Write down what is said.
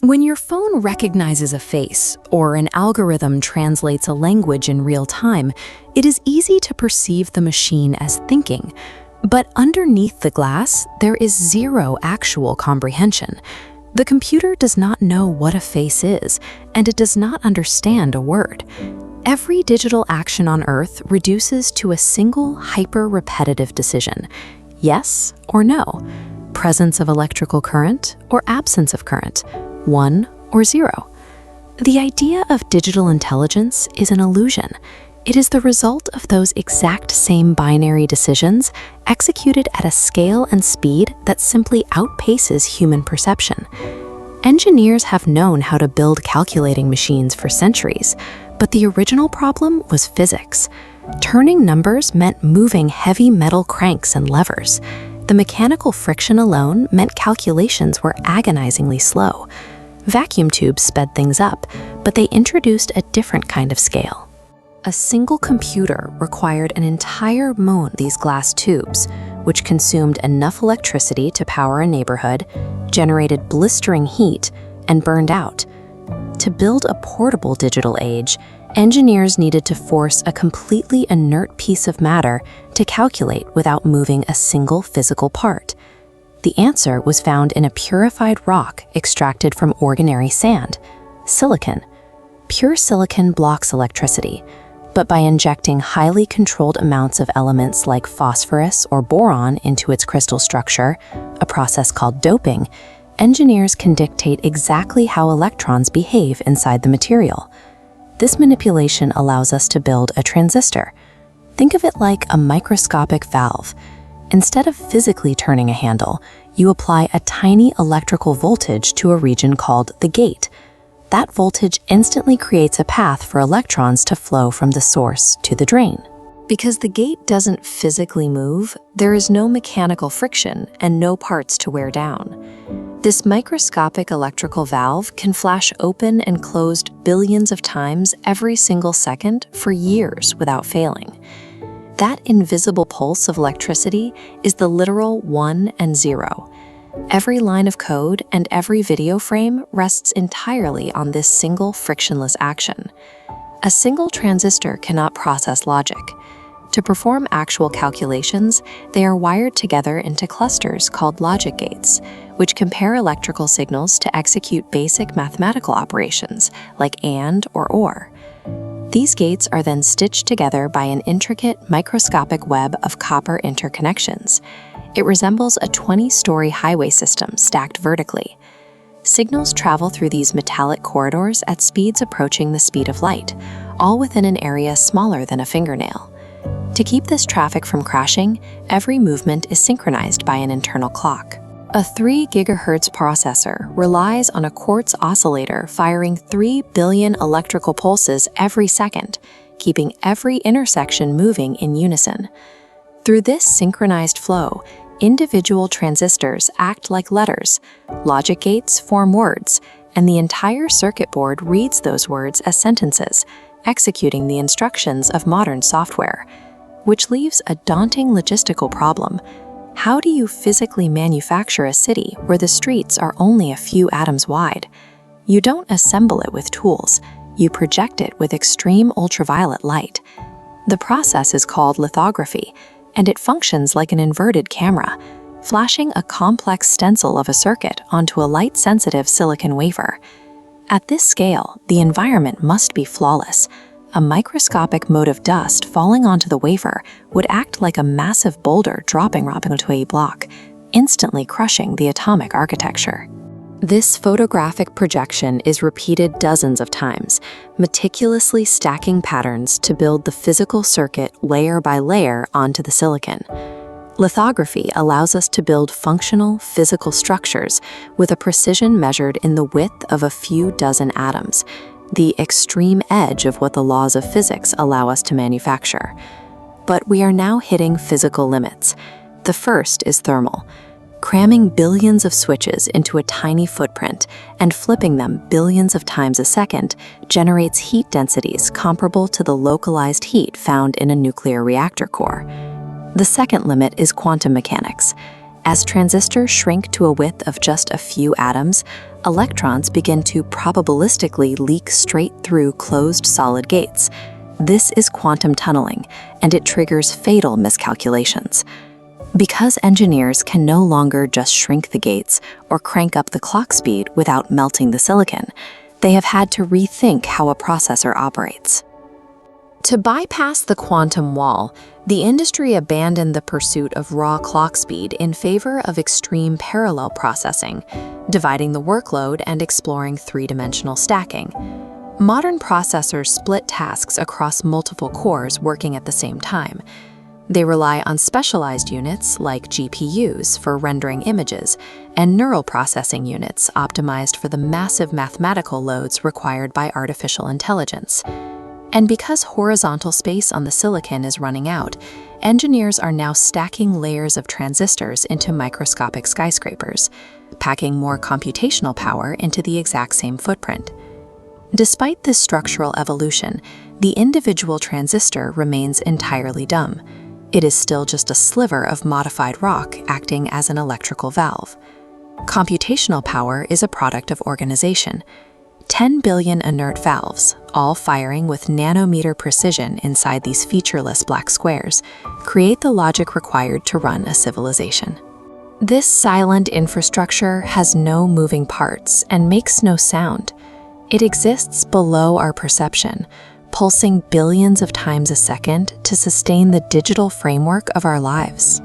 When your phone recognizes a face or an algorithm translates a language in real time, it is easy to perceive the machine as thinking. But underneath the glass, there is zero actual comprehension. The computer does not know what a face is, and it does not understand a word. Every digital action on Earth reduces to a single hyper-repetitive decision: yes or no, presence of electrical current or absence of current, 1 or 0. The idea of digital intelligence is an illusion. It is the result of those exact same binary decisions executed at a scale and speed that simply outpaces human perception. Engineers have known how to build calculating machines for centuries, but the original problem was physics. Turning numbers meant moving heavy metal cranks and levers. The mechanical friction alone meant calculations were agonizingly slow. Vacuum tubes sped things up, but they introduced a different kind of scale. A single computer required an entire moon of these glass tubes, which consumed enough electricity to power a neighborhood, generated blistering heat, and burned out. To build a portable digital age, engineers needed to force a completely inert piece of matter to calculate without moving a single physical part. The answer was found in a purified rock extracted from ordinary sand, silicon. Pure silicon blocks electricity, but by injecting highly controlled amounts of elements like phosphorus or boron into its crystal structure, a process called doping, engineers can dictate exactly how electrons behave inside the material. This manipulation allows us to build a transistor. Think of it like a microscopic valve. Instead of physically turning a handle, you apply a tiny electrical voltage to a region called the gate. That voltage instantly creates a path for electrons to flow from the source to the drain. Because the gate doesn't physically move, there is no mechanical friction and no parts to wear down. This microscopic electrical valve can flash open and closed billions of times every single second for years without failing. That invisible pulse of electricity is the literal 1 and 0. Every line of code and every video frame rests entirely on this single frictionless action. A single transistor cannot process logic. To perform actual calculations, they are wired together into clusters called logic gates, which compare electrical signals to execute basic mathematical operations like AND or OR. These gates are then stitched together by an intricate microscopic web of copper interconnections. It resembles a 20-story highway system stacked vertically. Signals travel through these metallic corridors at speeds approaching the speed of light, all within an area smaller than a fingernail. To keep this traffic from crashing, every movement is synchronized by an internal clock. A 3 GHz processor relies on a quartz oscillator firing 3 billion electrical pulses every second, keeping every intersection moving in unison. Through this synchronized flow, individual transistors act like letters, logic gates form words, and the entire circuit board reads those words as sentences, executing the instructions of modern software. Which leaves a daunting logistical problem. How do you physically manufacture a city where the streets are only a few atoms wide? You don't assemble it with tools, you project it with extreme ultraviolet light. The process is called lithography, and it functions like an inverted camera, flashing a complex stencil of a circuit onto a light-sensitive silicon wafer. At this scale, the environment must be flawless. A microscopic mote of dust falling onto the wafer would act like a massive boulder dropping onto a block, instantly crushing the atomic architecture. This photographic projection is repeated dozens of times, meticulously stacking patterns to build the physical circuit layer by layer onto the silicon. Lithography allows us to build functional, physical structures with a precision measured in the width of a few dozen atoms, the extreme edge of what the laws of physics allow us to manufacture. But we are now hitting physical limits. The first is thermal. Cramming billions of switches into a tiny footprint and flipping them billions of times a second generates heat densities comparable to the localized heat found in a nuclear reactor core. The second limit is quantum mechanics. As transistors shrink to a width of just a few atoms, electrons begin to probabilistically leak straight through closed solid gates. This is quantum tunneling, and it triggers fatal miscalculations. Because engineers can no longer just shrink the gates or crank up the clock speed without melting the silicon, they have had to rethink how a processor operates. To bypass the quantum wall, the industry abandoned the pursuit of raw clock speed in favor of extreme parallel processing, dividing the workload and exploring three-dimensional stacking. Modern processors split tasks across multiple cores working at the same time. They rely on specialized units like GPUs for rendering images and neural processing units optimized for the massive mathematical loads required by artificial intelligence. And because horizontal space on the silicon is running out, engineers are now stacking layers of transistors into microscopic skyscrapers, packing more computational power into the exact same footprint. Despite this structural evolution, the individual transistor remains entirely dumb. It is still just a sliver of modified rock acting as an electrical valve. Computational power is a product of organization. 10 billion inert valves, all firing with nanometer precision inside these featureless black squares, create the logic required to run a civilization. This silent infrastructure has no moving parts and makes no sound. It exists below our perception, pulsing billions of times a second to sustain the digital framework of our lives.